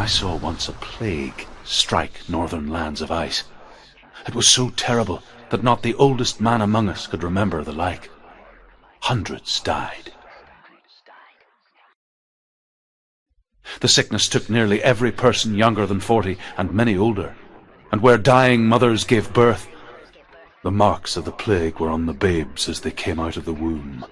saw once a plague strike northern lands of ice. It was so terrible that not the oldest man among us could remember the like. Hundreds died. The sickness took nearly every person younger than 40 and many older, and where dying mothers gave birth, the marks of the plague were on the babes as they came out of the womb.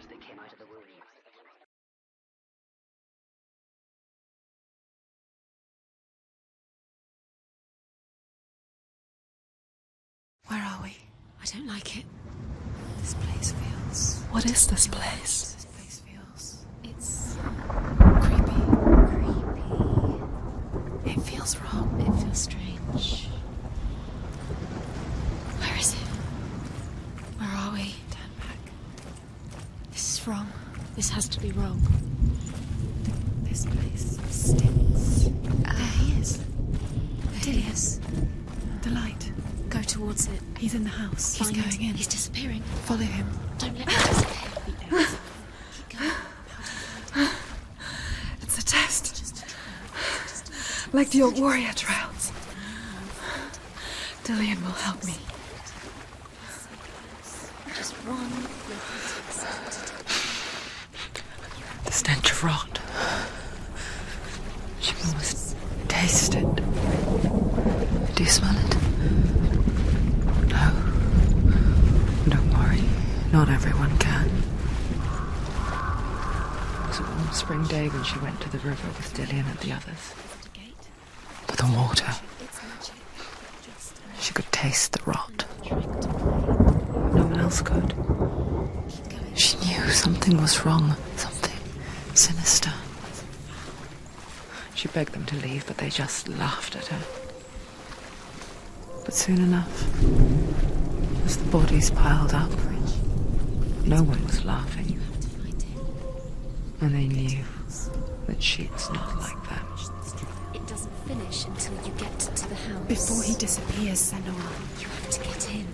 Where are we? I don't like it. This place feels... What is this place? This place feels... It's... creepy. It feels wrong. It feels strange. Where is it? Where are we? Turn back. This is wrong. This has to be wrong. This place stinks. There he is. There he is. The light. Go towards it. He's in the house. He's going in. He's disappearing. Follow him. Don't let him disappear. Keep going. It's a test. Like the old warrior trials. Dillian will help me. Just one. The stench of rot. She must taste it. Do you smell it? No. Don't worry. Not everyone can. It was a warm spring day when she went to the river with Dillian and the others. To the water. She could taste the rot. No one else could. She knew something was wrong. Something sinister. She begged them to leave, but they just laughed at her. But soon enough, as the bodies piled up, no one was laughing. And they knew that she's not like them. It doesn't finish until you get to the house. Before he disappears, Senua. You have to get in.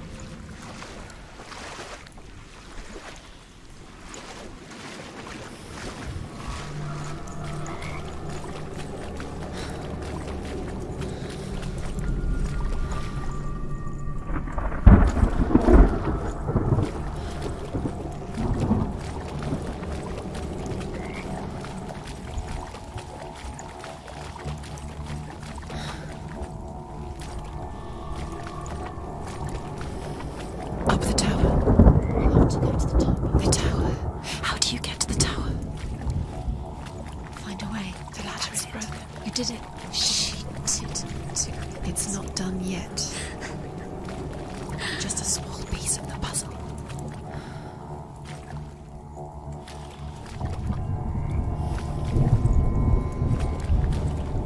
Up the tower. You have to go to the top. The tower. How do you get to the tower? Find a way. The ladder is broken. You did it. She did. It's not done yet. Just a small piece of the puzzle.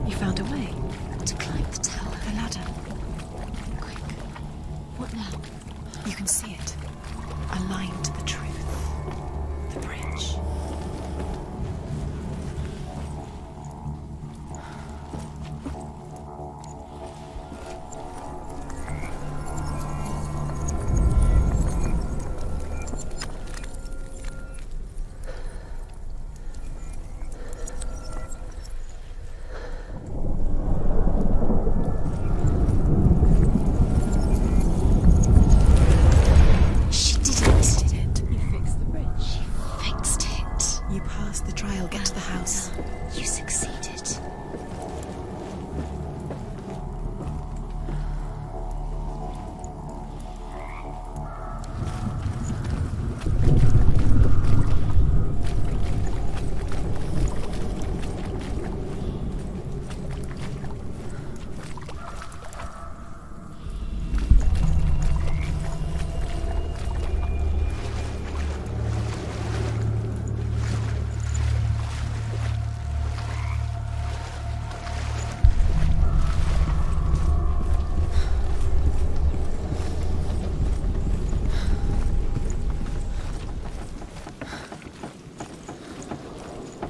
You found a way To climb the tower. the ladder. Quick. What now? You can see it. Aligned to the truth. The bridge. She did it. Did it. You fixed the bridge. You fixed it. You passed the trial. Get to the house. You succeeded.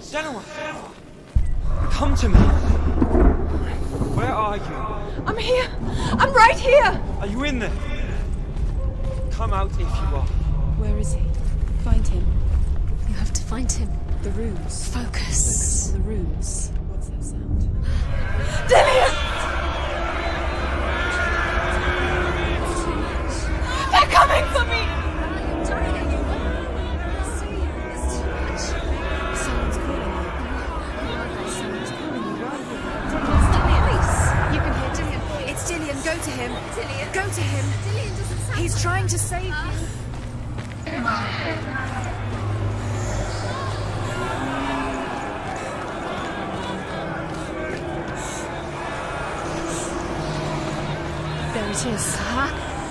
Senua! Come to me! Where are you? I'm here! I'm right here! Are you in there? Come out if you are. Where is he? Find him. You have to find him. The runes. Focus. The runes. What's that sound? Dillian! They're coming for me! Someone's calling you. Someone's calling you, right? You can hear Dillian. It's Dillian. Go to him. Dillian. Go to him. Dillian doesn't sound. He's trying to save you. There it is.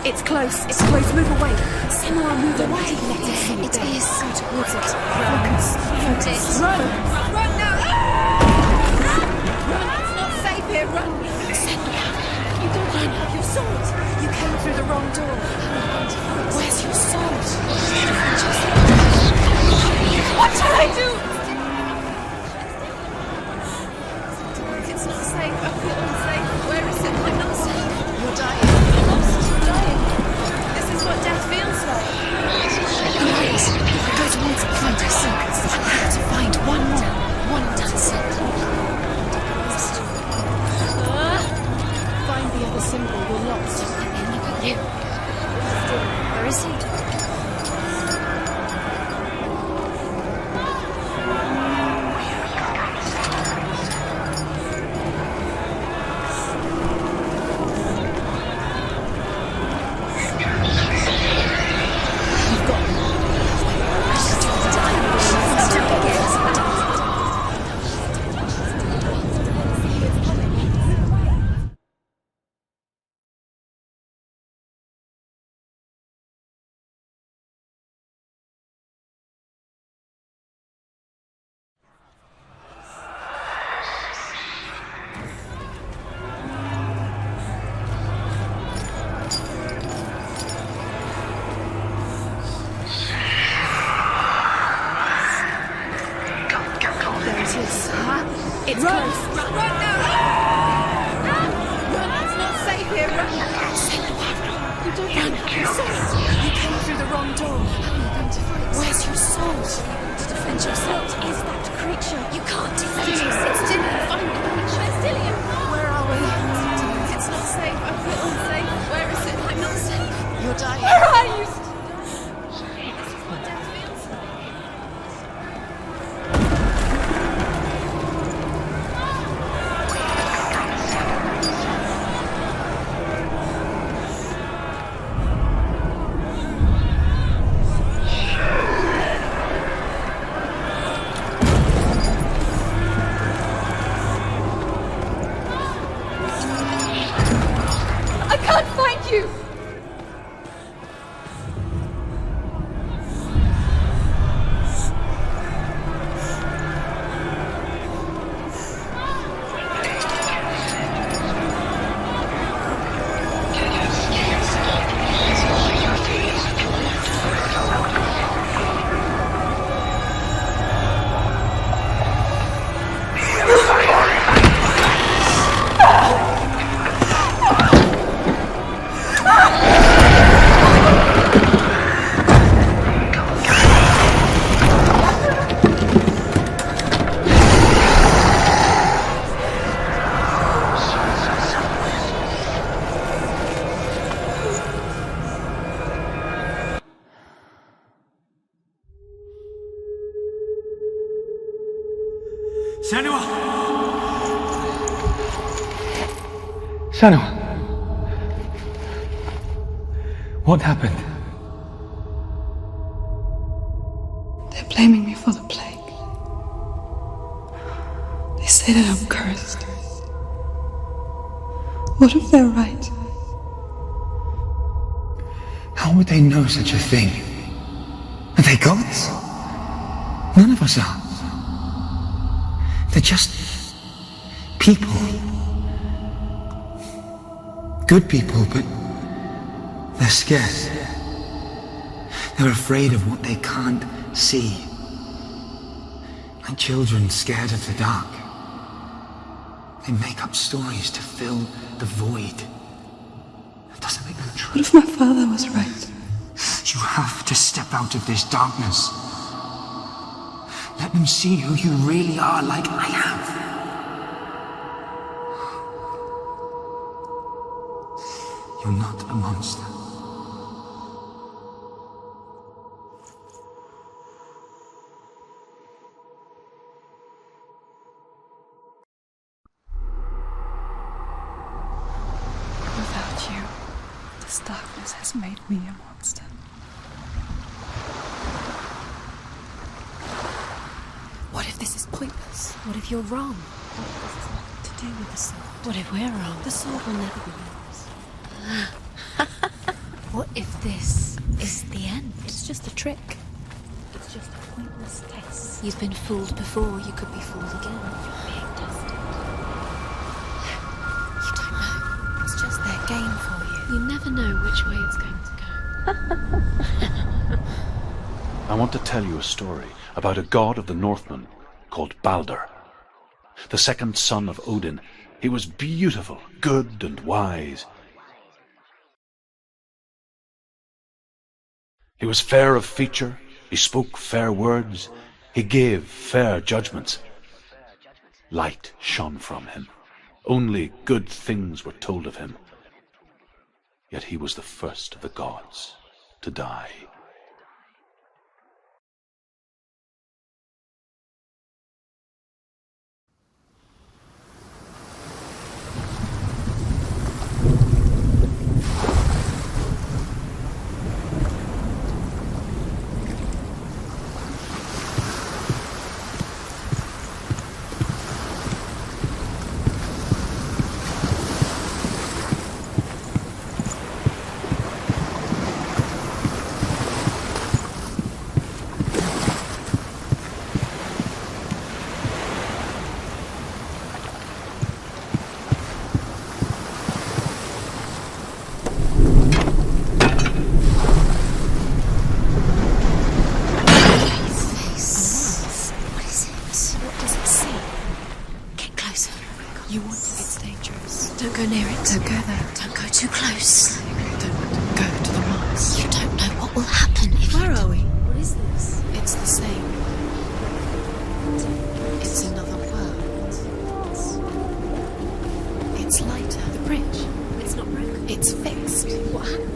It's close. It's close. Move away. Senua, move away. Let it see it there. Is. Go towards it. Focus. Focus. Run. Run now. Run. It's not safe here. Run. Senua, you don't have your sword. You came through the wrong door. Where's your sword? What shall I do? It's not safe. I feel unsafe. Where is it? I'm not safe. You're dying. You're lost. You're dying. This is what death feels like. Right. Go towards it. Find her circuits. I have to find one more. One dancer. Find the other symbol. You're lost. Let me look at you. Where is he? It's close. Run now! Run! It's not safe here. Run! You don't have your sword. You came through the wrong door. How are you going to fight? Where's your sword? To defend yourself. What is that creature? You can't defend yourself. It's Dillian. Find the creature. Where's Dillian? Where are we? It's not safe. I feel unsafe. Where is it? I'm not safe. You're dying. Where are you? This is what death feels like. Senua! Senua! What happened? They're blaming me for the plague. They say that I'm cursed. What if they're right? How would they know such a thing? Are they gods? None of us are. They're just people. Good people, but they're scared. They're afraid of what they can't see. Like children scared of the dark. They make up stories to fill the void. It doesn't make them true. What if my father was right? You have to step out of this darkness. Let them see who you really are, like I have. You're not a monster. Without you, this darkness has made me a monster. What if this is pointless? What if you're wrong? What if this has nothing to do with the sword? What if we're wrong? The sword will never be yours. What if this is the end? It's just a trick. It's just a pointless test. You've been fooled before, you could be fooled again. You're being tested. You don't know. It's just their game for you. You never know which way it's going to go. I want to tell you a story about a god of the Northmen called Balder. The second son of Odin. He was beautiful, good and wise. He was fair of feature, he spoke fair words, he gave fair judgments. Light shone from him. Only good things were told of him. Yet he was the first of the gods to die. You want it. It's dangerous. Don't go near it. Don't go there. Don't go too close. Don't go to the rocks. You don't know what will happen if Where are we? What is this? It's the same. It's another world. It's lighter. The bridge. It's not broken. It's fixed. What happened?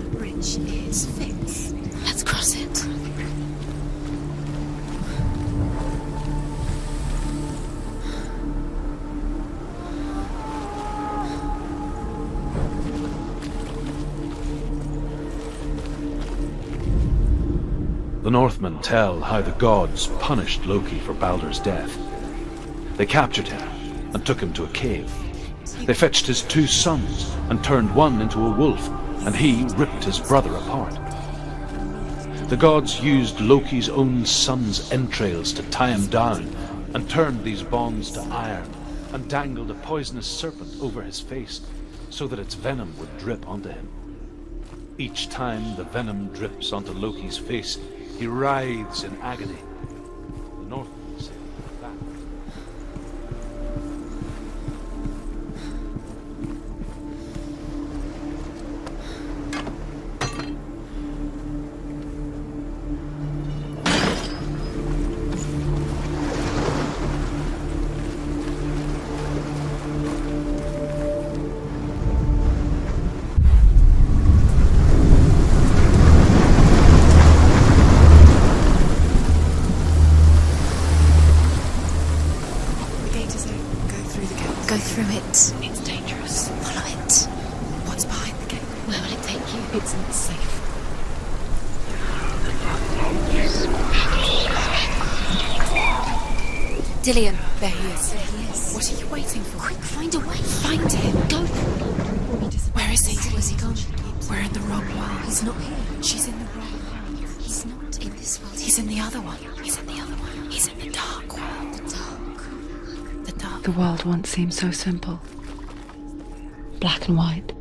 The bridge is fixed. Let's cross it. The Northmen tell how the gods punished Loki for Balder's death. They captured him and took him to a cave. They fetched his two sons and turned one into a wolf, and he ripped his brother apart. The gods used Loki's own son's entrails to tie him down and turned these bonds to iron and dangled a poisonous serpent over his face so that its venom would drip onto him. Each time the venom drips onto Loki's face, he writhes in agony. The Northmen say that. Go through it. It's dangerous. Follow it. What's behind the gate? Where will it take you? It's not safe. Dillion. There he is. There he is. What are you waiting for? Quick, find a way. Find him. Go through it. Where is he? Where's he gone? We're in the wrong world. He's not here. She's in the wrong world. He's not in this world. He's in the other one. He's in the other one. He's in the dark world. the dark. The dark. The world once seemed so simple. Black and white.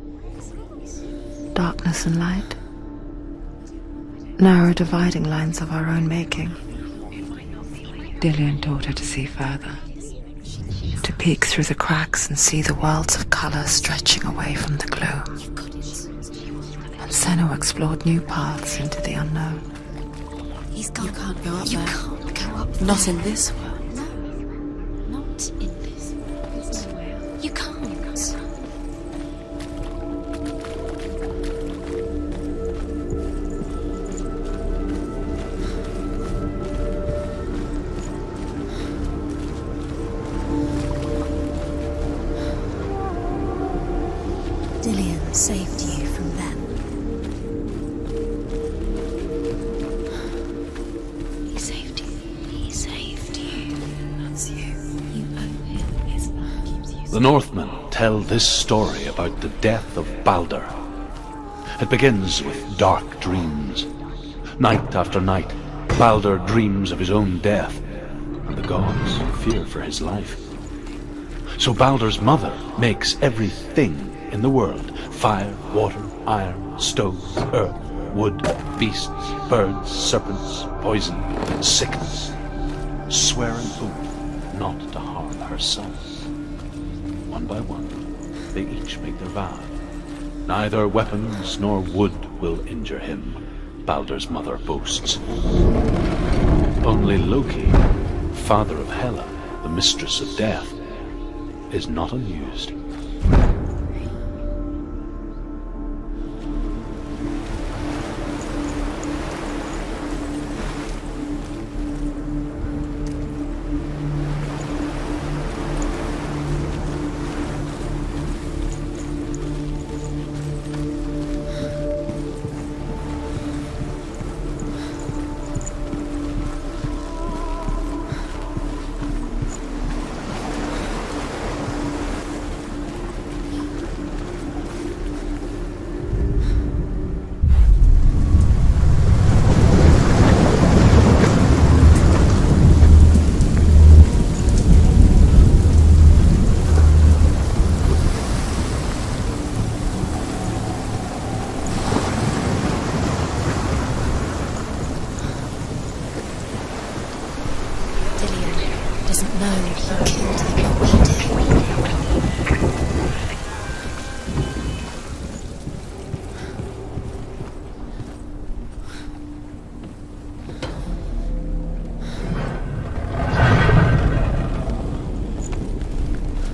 Darkness and light. Narrow dividing lines of our own making. Dillion taught her to see further. To peek through the cracks and see the worlds of colour stretching away from the gloom. You've got it. And Senua explored new paths into the unknown. He's gone. You can't go up You there. can't go up Not there. in this world. No. Not in this world. You can't. Dilian saved you from them. He saved you. He saved you. That's you. You owe him his life. The Northmen tell this story about the death of Baldur. It begins with dark dreams. Night after night, Baldur dreams of his own death, and the gods fear for his life. So Baldur's mother makes everything in the world: fire, water, iron, stones, earth, wood, beasts, birds, serpents, poison, sickness, swear an oath not to harm her son. One by one, they each make their vow. Neither weapons nor wood will injure him, Baldur's mother boasts. Only Loki, father of Hela, the mistress of death, is not amused. Doesn't know he killed him, but we do.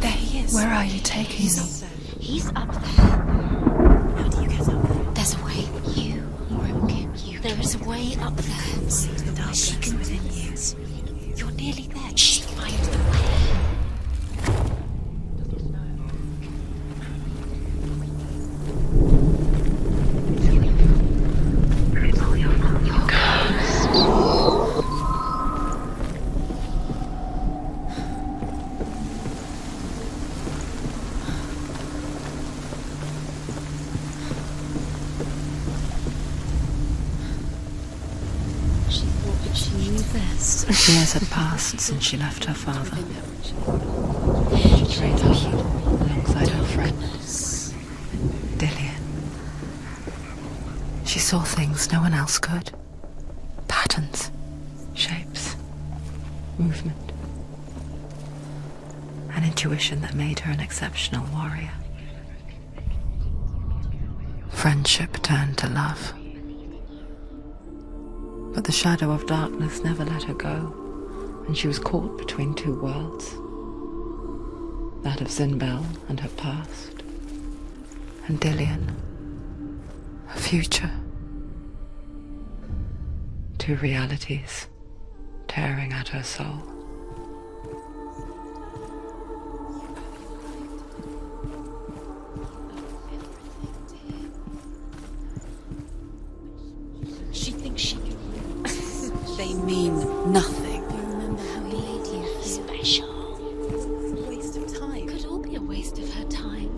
There he is. Where are you taking me? He's up there. How do you get up there? There's a way. You broke him. There is a way up there. See the darkness she can within you. You're nearly there. She find the way. Years had passed since she left her father. She trained hard alongside her friend, Dilian. She saw things no one else could. Patterns, shapes, movement. An intuition that made her an exceptional warrior. Friendship turned to love. But the shadow of darkness never let her go, and she was caught between two worlds. That of Zinbel and her past, and Dilian, her future. Two realities tearing at her soul. She thinks she can. They mean nothing. You remember how he made you special? Waste of time. Could all be a waste of her time.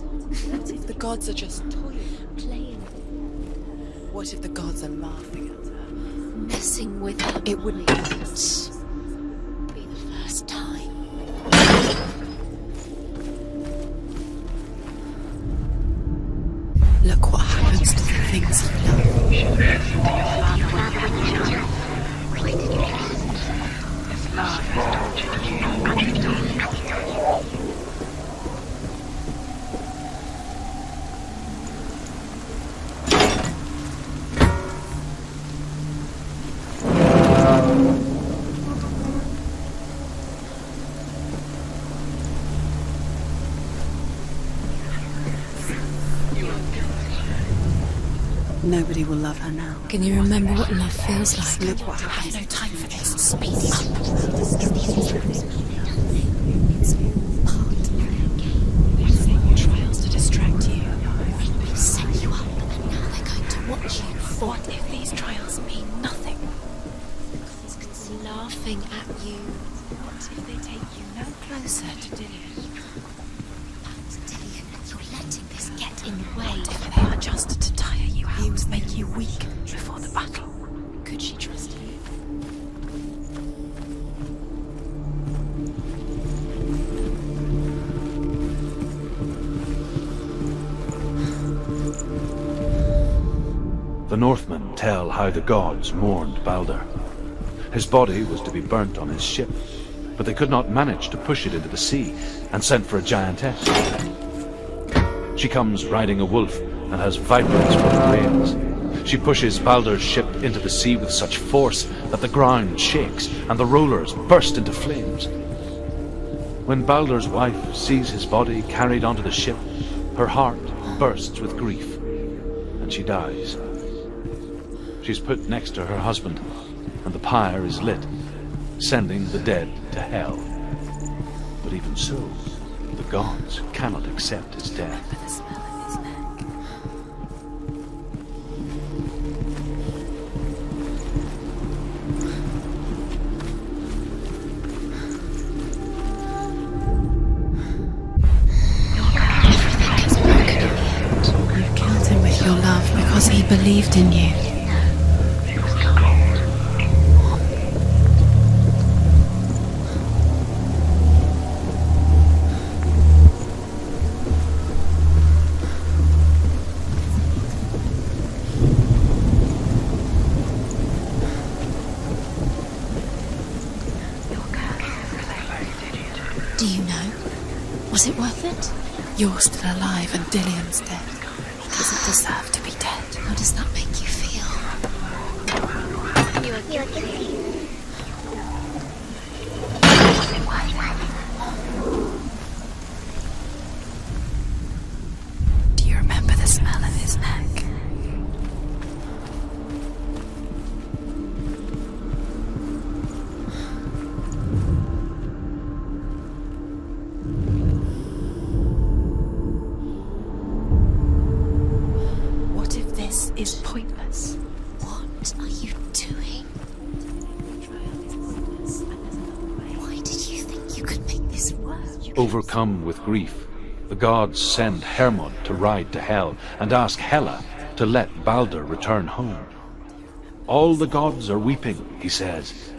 What if the gods are just toying? Playing, What if the gods are laughing at her? messing with her. It wouldn't be the first time. Look what happens to the things you love. Nobody will love her now. Can you remember what love feels like? Look what happened. No time for this. Speed up. It's part of the game. Trials to distract you. laughing at you. What if they take you no closer to Dillion? Dillion, you're letting this get in the way. If they are just to tire you out, make you weak before the battle. Could she trust you? The Northmen tell how the gods mourned Balder. His body was to be burnt on his ship, but they could not manage to push it into the sea, and sent for a giantess. She comes riding a wolf and has vibrance for her reins. She pushes Balder's ship into the sea with such force that the ground shakes and the rollers burst into flames. When Balder's wife sees his body carried onto the ship, her heart bursts with grief, and she dies. She's put next to her husband, and the pyre is lit, sending the dead to hell. But even so, the gods cannot accept his death. The smell of his neck. You killed him with your love because he believed in you. Do you know? Was it worth it? You're still alive and Dillion's dead. He doesn't deserve to be dead. How does that make you feel? Do you remember the smell of his neck? What if this is pointless? What are you doing? Why did you think you could make this work? Overcome with grief, the gods send Hermod to ride to Hell and ask Hela to let Balder return home. All the gods are weeping, he says.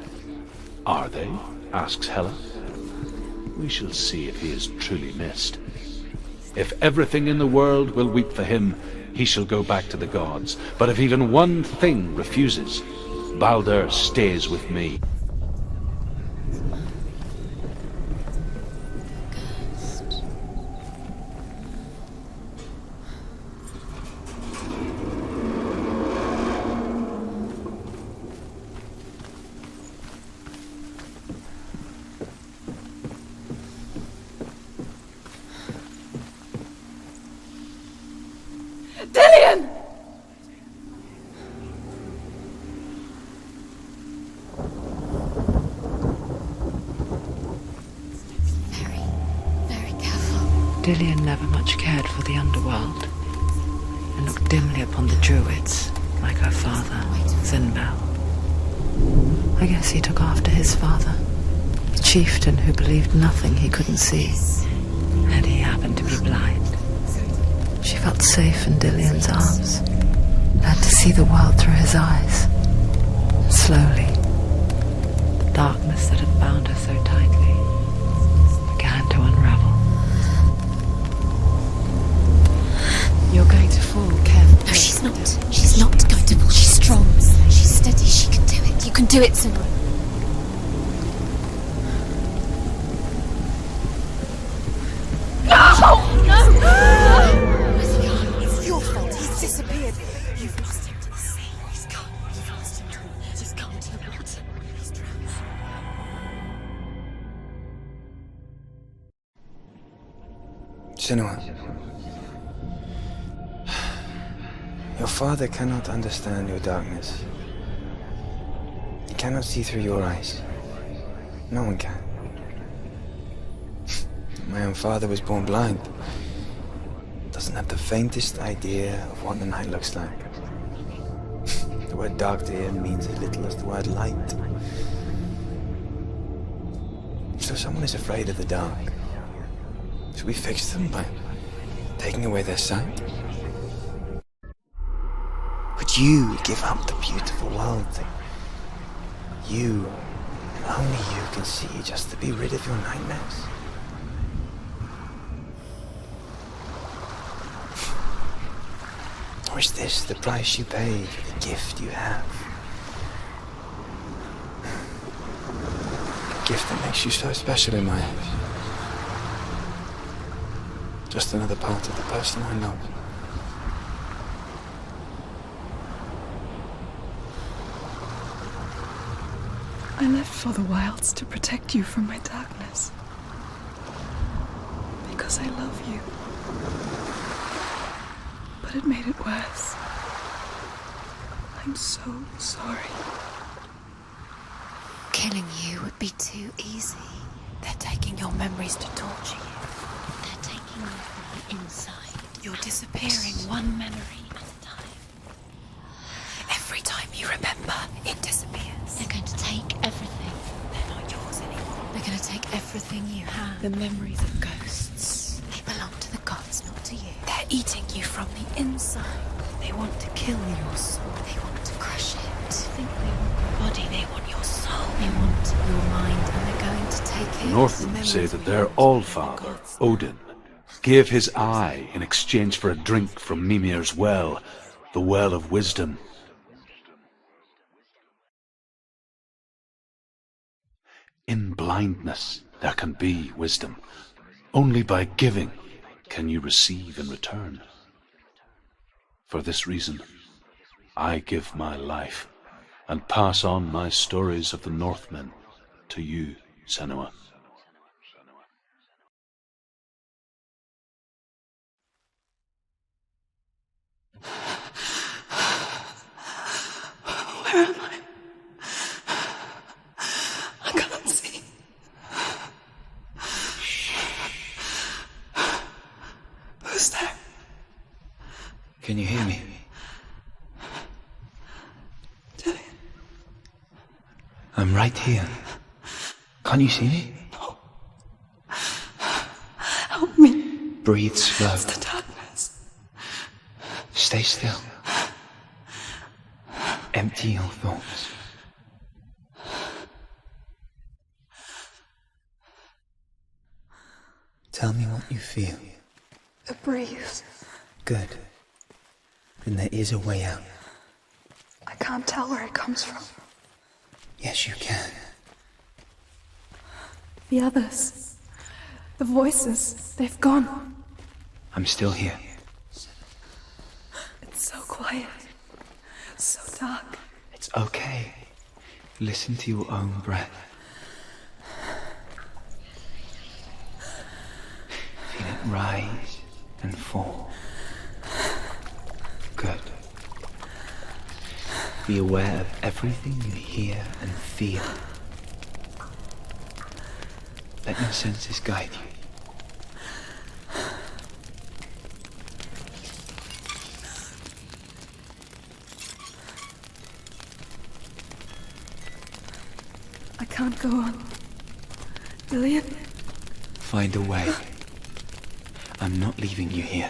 Are they? Asks Hela. We shall see if he is truly missed. If everything in the world will weep for him, he shall go back to the gods. But if even one thing refuses, Balder stays with me. Dillion! Very, very careful. Dillion never much cared for the underworld, and looked dimly upon the druids, like her father, Zinbel. I guess he took after his father, the chieftain who believed nothing he couldn't see, and he happened to be blind. She felt safe in Dillion's arms, learned to see the world through his eyes. And slowly, the darkness that had bound her so tightly began to unravel. You're going to fall, careful. No, she's not. She's not going to fall. She's strong. She's steady. She can do it. You can do it, Senua. It's your fault. He's disappeared. You've lost him to the sea. He's gone. You've lost him. He's gone to the water. He's drowned. Senua, your father cannot understand your darkness. He cannot see through your eyes. No one can. My own father was born blind. Doesn't have the faintest idea of what the night looks like. The word dark to him means as little as the word light. So someone is afraid of the dark. Should we fix them by taking away their sight? Would you give up the beautiful world that you, and only you, can see just to be rid of your nightmares? Or is this the price you pay for the gift you have? A gift that makes you so special in my eyes. Just another part of the person I love. I left for the wilds to protect you from my darkness. Because I love you. But it made it worse. I'm so sorry. Killing you would be too easy. They're taking your memories to torture you. They're taking you from the inside. You're disappearing one memory at a time. Every time you remember, it disappears. They're going to take everything. They're not yours anymore. They're going to take everything you have. The memories of ghosts. They belong to the gods, not to you. They're eating you from the inside. They want to kill your soul. They want to crush it. I think they want your body. They want your soul. They want your mind, and they're going to take it. The Northmen say that their Allfather, Odin, gave his eye in exchange for a drink from Mimir's well, the Well of Wisdom. In blindness there can be wisdom. Only by giving can you receive in return. For this reason, I give my life and pass on my stories of the Northmen to you, Senua. Where am I? I can't see. Who's there? Can you hear me? Dillian. I'm right here. Can't you see me? No. Help me. Breathe slow. It's the darkness. Stay still. Empty your thoughts. Tell me what you feel. The breeze. Good. Then there is a way out. I can't tell where it comes from. Yes, you can. The others. The voices. They've gone. I'm still here. It's so quiet. So dark. It's okay. Listen to your own breath. Feel it rise and fall. Good. Be aware of everything you hear and feel. Let your senses guide you. I can't go on. Dillian? Find a way. I'm not leaving you here.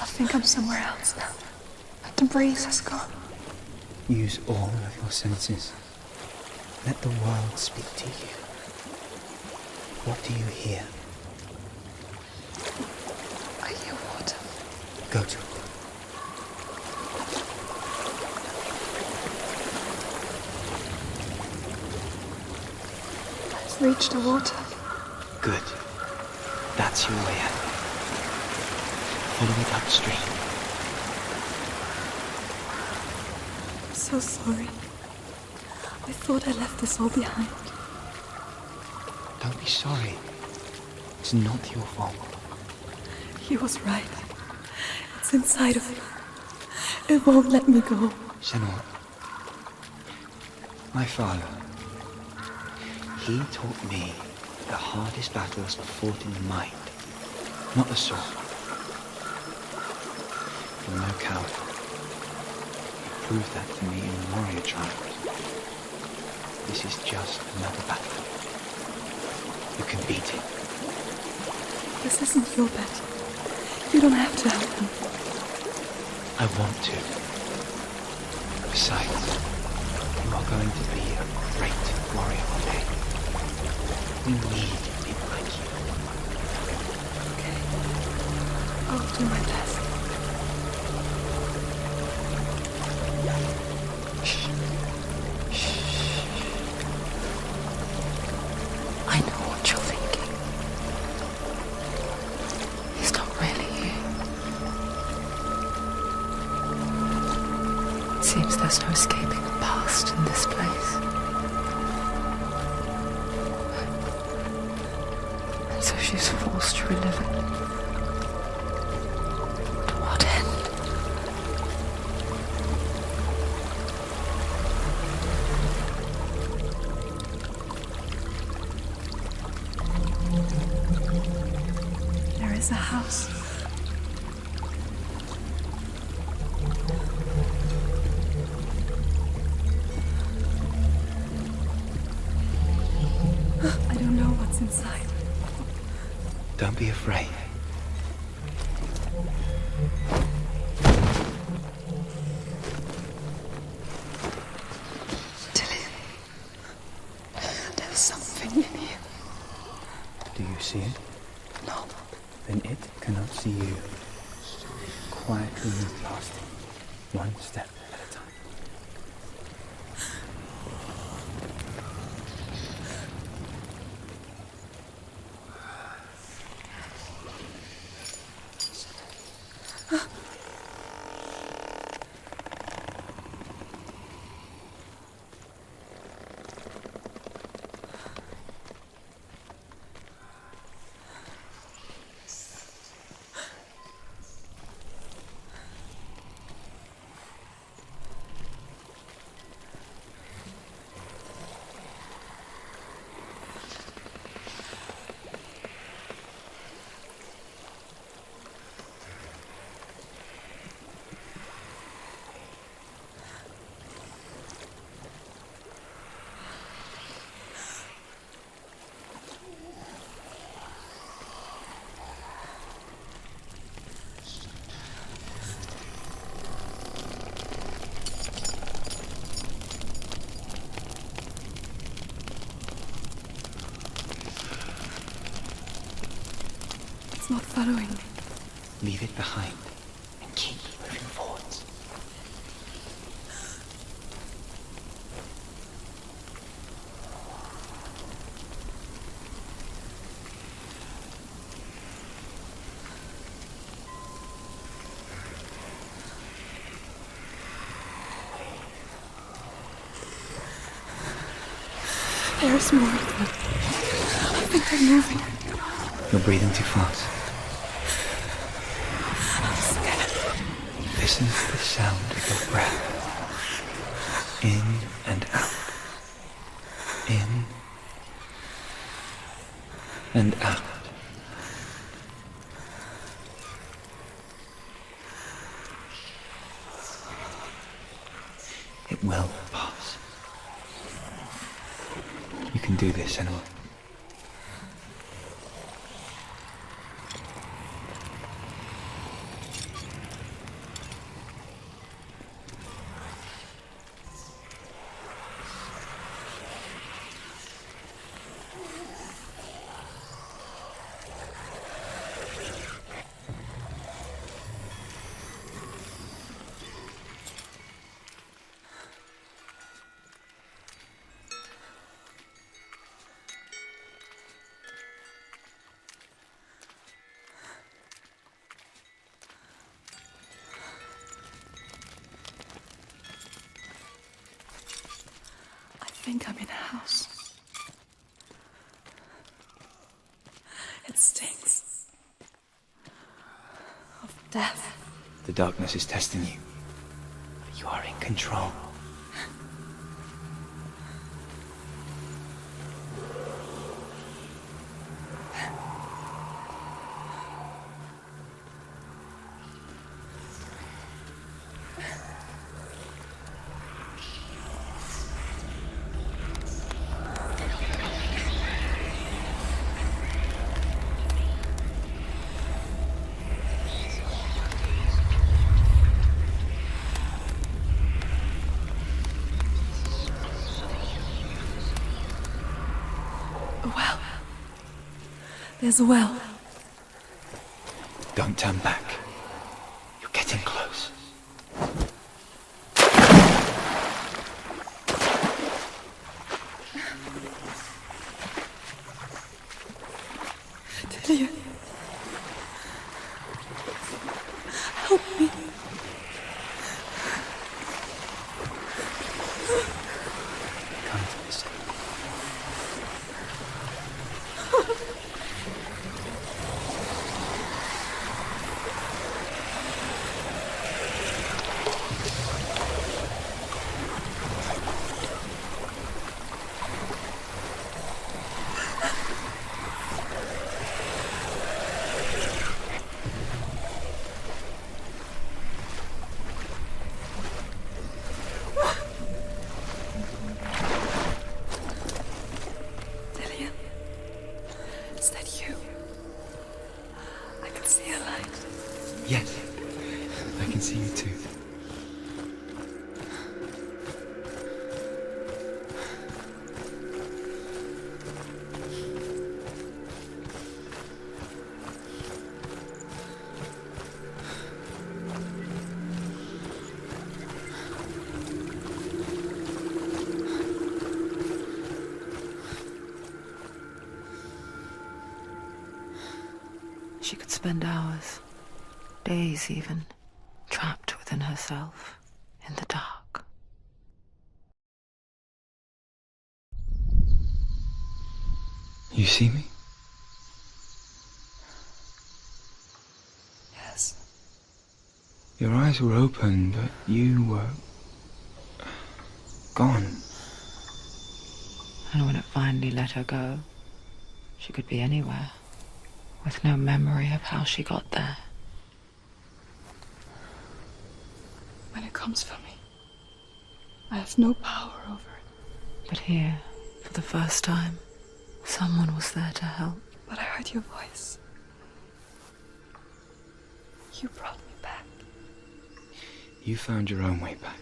I think I'm somewhere else now. But the breeze has gone. Use all of your senses. Let the world speak to you. What do you hear? I hear water. Go to it. I've reached the water. Good. That's your way out. Follow it upstream. I'm so sorry. I thought I left this all behind. Don't be sorry. It's not your fault. He was right. It's inside of me. It won't let me go. Senua, my father, he taught me the hardest battles are fought in the mind, not the sword. You're no coward. You proved that to me in the warrior trials. This is just another battle. You can beat it. This isn't your battle. You don't have to help me. I want to. Besides, you are going to be a great warrior one day. We need people like you. Okay. I'll do my best. I know what you're thinking. He's not really here. It seems there's no escaping the past in this place. And so she's forced to relive it. To what end? There is a house. I don't know what's inside. Don't be afraid. Tilly, there's something in here. Do you see it? No. Then it cannot see you. Quietly move past it, one step at a time. It's not following me. Leave it behind and keep moving forwards. There's more of them. I think they're moving. You're breathing too fast. I'm scared. Listen to the sound of your breath. In and out. In and out. It will pass. You can do this, Senua. think I'm in a house. It stinks of death. The darkness is testing you. But you are in control. A well. There's a well. Don't turn back. You're getting close. Delia. Help me. Come to this. Delia. Is that you? I can see a light. Yes. I can see you too. She could spend hours, days even, trapped within herself, in the dark. You see me? Yes. Your eyes were open, but you were gone. And when it finally let her go, she could be anywhere, with no memory of how she got there. When it comes for me, I have no power over it. But here, for the first time, someone was there to help. But I heard your voice. You brought me back. You found your own way back.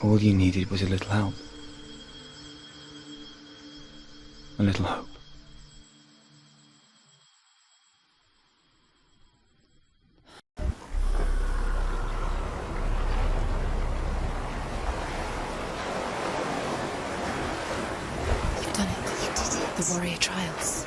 All you needed was a little help. A little hope. You've done it. You did it. The warrior trials.